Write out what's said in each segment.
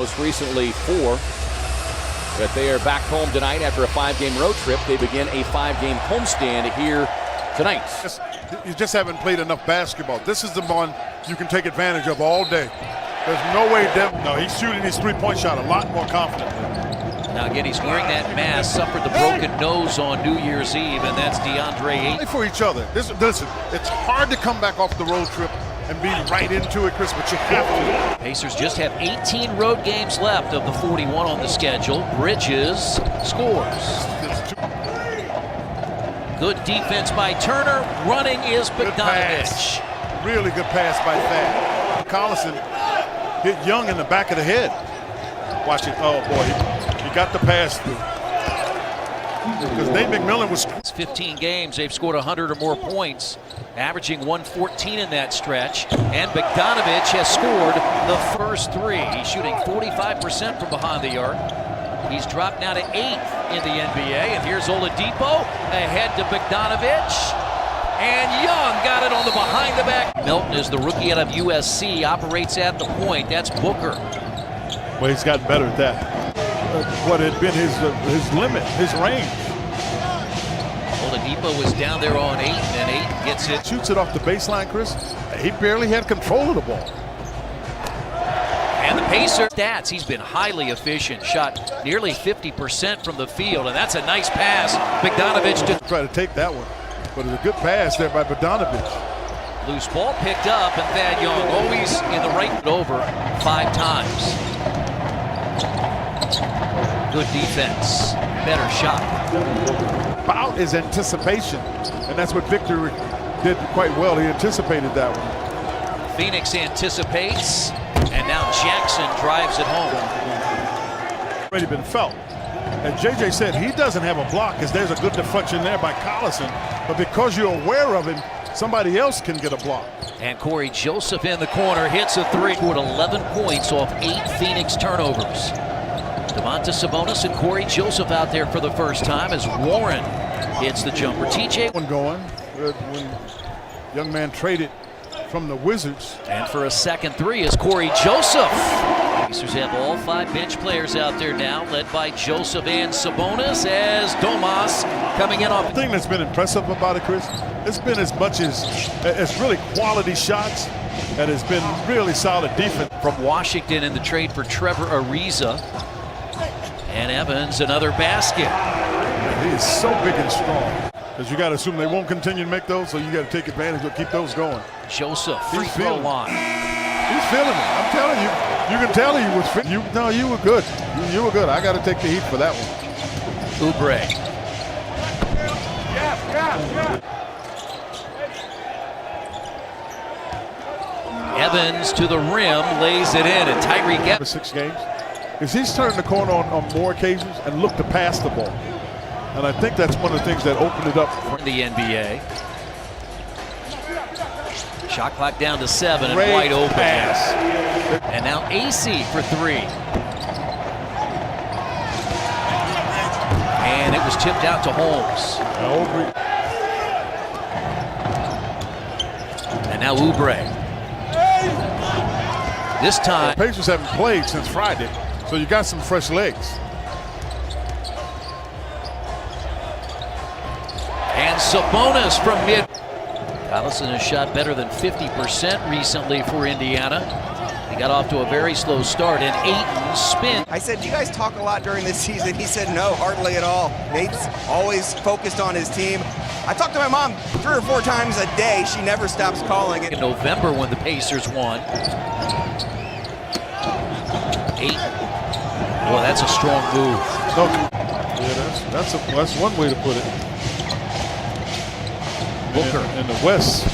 most recently 4. But they are back home tonight after a 5-game road trip. They begin a 5-game homestand here tonight. You just haven't played enough basketball. This is the one you can take advantage of all day. There's no way No, he's shooting his three-point shot a lot more confidently. Now again, he's wearing that mask, suffered the broken nose on New Year's Eve, and that's DeAndre Ayton. Play for each other. Listen, it's hard to come back off the road trip and be right into it, Chris, but you have to. Pacers just have 18 road games left of the 41 on the schedule. Bridges scores. Good defense by Turner. Running is Bogdanovic. Really good pass by Thad. Collison hit Young in the back of the head. Watch it. Oh, boy. He got the pass through. Because Nate McMillan was... 15 games, they've scored 100 or more points, averaging 114 in that stretch. And Bogdanovic has scored the first 3. He's shooting 45% from behind the arc. He's dropped now to 8th in the NBA. And here's Oladipo ahead to Bogdanovic. And Young got it on the behind the back. Melton is the rookie out of USC, operates at the point. That's Booker. Well, he's gotten better at that. What had been his limit, his range. Oladipo was down there on 8, and 8 gets it. Shoots it off the baseline, Chris. He barely had control of the ball. And the Pacers stats, he's been highly efficient. Shot nearly 50% from the field, and that's a nice pass. Bogdanovic to try to take that one, but it's a good pass there by Bogdanovic. Loose ball picked up, and Thad Young always in the right over 5 times. Good defense, better shot. About is anticipation, and that's what Victor did quite well. He anticipated that one. Phoenix anticipates, and now Jackson drives it home. Already been felt. As JJ said, he doesn't have a block because there's a good deflection there by Collison, but because you're aware of him, somebody else can get a block. And Corey Joseph in the corner hits a 3. Scored 11 points off 8 Phoenix turnovers. Domantas Sabonis and Corey Joseph out there for the first time as Warren hits the jumper. TJ one going when young man traded from the Wizards. And for a second 3 is Corey Joseph. Pacers have all 5 bench players out there now, led by Joseph and Sabonis as Domas coming in off. The thing that's been impressive about it, Chris, it's been as much as really quality shots, and it's been really solid defense. From Washington in the trade for Trevor Ariza. And Evans, another basket. He is so big and strong. Because you got to assume they won't continue to make those, so you got to take advantage of keep those going. Joseph, free throw line. He's feeling it. I'm telling you. You can tell he was. No, you were good. You were good. I got to take the heat for that one. Oubre. Evans to the rim, lays it in, and Tyreek gets 6 games. Is he's turning the corner on more occasions and look to pass the ball. And I think that's one of the things that opened it up for the NBA. Shot clock down to 7 and great wide open. Pass. And now AC for 3. And it was tipped out to Holmes. And now Oubre. This time. The Pacers haven't played since Friday, so you got some fresh legs. And Sabonis from mid. Collison has shot better than 50% recently for Indiana. He got off to a very slow start, and Ayton spin. I said, do you guys talk a lot during this season? He said, no, hardly at all. Nate's always focused on his team. I talk to my mom 3 or 4 times a day. She never stops calling. In November when the Pacers won. Ayton. Well, that's a strong move. Yeah, that's one way to put it. Booker. In the West,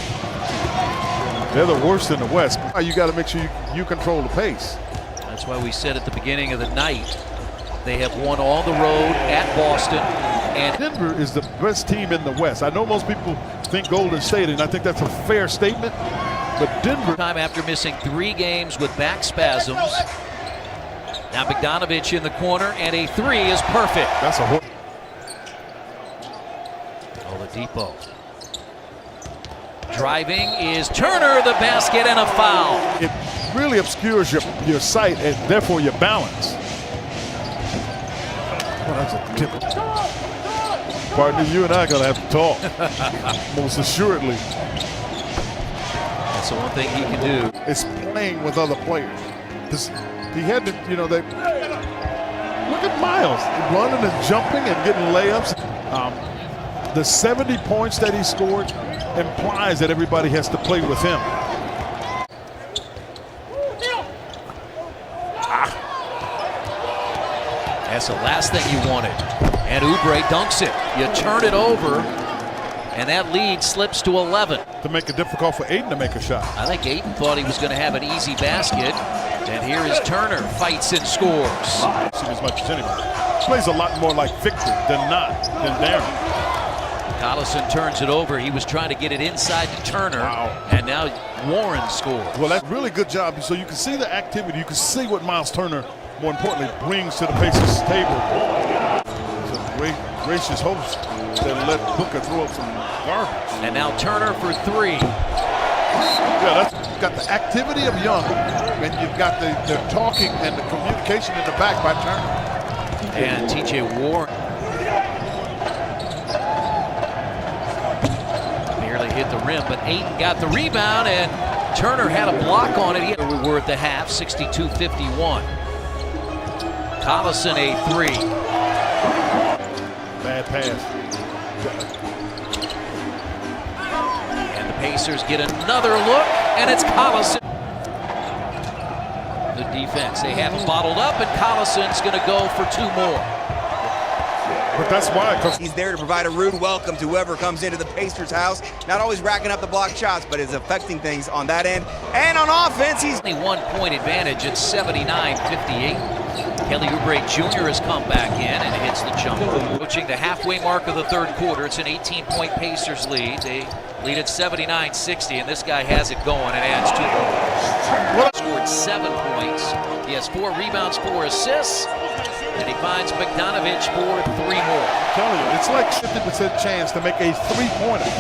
they're the worst in the West. You got to make sure you control the pace. That's why we said at the beginning of the night they have won on the road at Boston. And Denver is the best team in the West. I know most people think Golden State, and I think that's a fair statement. But Denver, time after missing 3 games with back spasms. Now Bogdanovic in the corner, and a 3 is perfect. That's a Oladipo. Driving is Turner, the basket, and a foul. really obscures your sight and therefore your balance. Well, that's a tip. Partner, you and I are going to have to talk, most assuredly. That's the one thing he can do. It's playing with other players. He had to, look at Miles running and jumping and getting layups. The 70 points that he scored implies that everybody has to play with him. That's the last thing you wanted. And Oubre dunks it. You turn it over, and that lead slips to 11. To make it difficult for Ayton to make a shot. I think Ayton thought he was going to have an easy basket. And here is Turner, fights and scores. As much as anybody. Plays a lot more like Victor than Darren. Collison turns it over. He was trying to get it inside to Turner. Wow. And now Warren scores. Well, that's a really good job. So you can see the activity. You can see what Miles Turner, more importantly, brings to the Pacers table. He's a great, gracious host that let Booker throw up some garbage. And now Turner for three. Yeah, that's got the activity of Young, and you've got the talking and the communication in the back by Turner. And TJ Warren nearly hit the rim, but Ayton got the rebound, and Turner had a block on it. We were at the half, 62-51. Collison a three. Bad pass. And the Pacers get another look, and it's Collison. The defense, they have it bottled up, and Collison's going to go for two more. But that's why, because He's there to provide a rude welcome to whoever comes into the Pacers house. Not always racking up the block shots, but is affecting things on that end. And on offense, he's Only 1 point advantage at 79-58. Kelly Oubre Jr. has come back in and hits the jumper. Approaching the halfway mark of the third quarter. It's an 18-point Pacers lead. They lead at 79-60, and this guy has it going and adds 2 more. Scored 7 points. He has 4 rebounds, 4 assists, and he finds Bogdanovic for 3 more. I'm telling you, it's like 50% chance to make a three-pointer.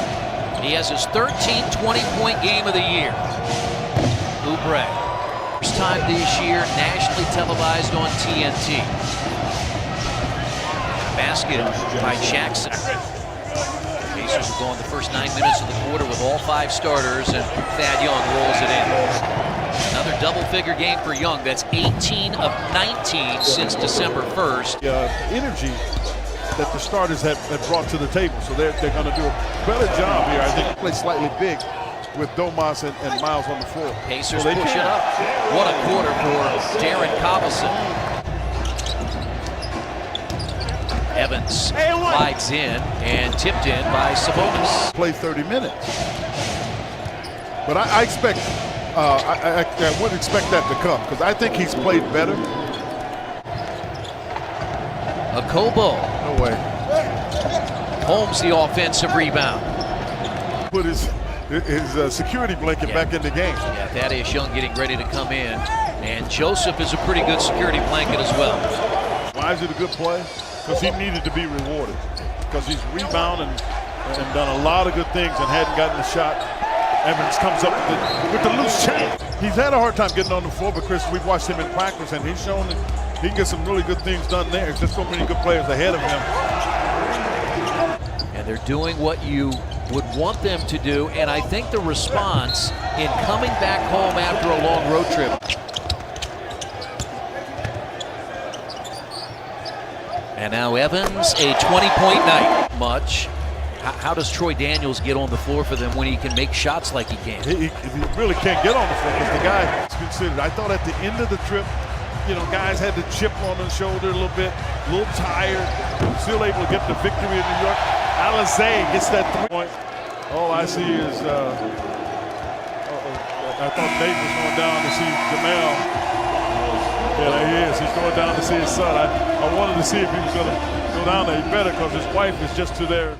He has his 13th 20-point game of the year. Oubre. First time this year, nationally televised on TNT. Basket by Jackson. Pacers will go in the first 9 minutes of the quarter with all 5 starters, and Thad Young rolls it in. Another double-figure game for Young. That's 18 of 19 since December 1st. Energy that the starters have brought to the table, so they're going to do a better job here. I think they play slightly big with Domas and Miles on the floor. Pacers push it up. What a quarter for Darren Collison. Evans slides in and tipped in by Sabonis. Play 30 minutes. But I expect, I would expect that to come because I think he's played better. Okobo. No way. Holmes the offensive rebound. Put his security blanket back in the game. Yeah, Thaddeus Young getting ready to come in. And Joseph is a pretty good security blanket as well. Why is it a good play? Because he needed to be rewarded. Because he's rebounded and done a lot of good things and hadn't gotten a shot. Evans comes up with the loose change. He's had a hard time getting on the floor, but Chris, we've watched him in practice and he's shown that he can get some really good things done there. There's just so many good players ahead of him. And they're doing what you would want them to do, and I think the response in coming back home after a long road trip. And now Evans, a 20-point night. Much. How does Troy Daniels get on the floor for them when he can make shots like he can? He really can't get on the floor because the guy is considered. I thought at the end of the trip, guys had the chip on their shoulder a little bit, a little tired, still able to get the victory in New York. Alizé gets that 3-point. All I see is, I thought Nate was going down to see Jamal. Yeah, there he is. He's going down to see his son. I wanted to see if he was going to go down there. He better because his wife is just to there.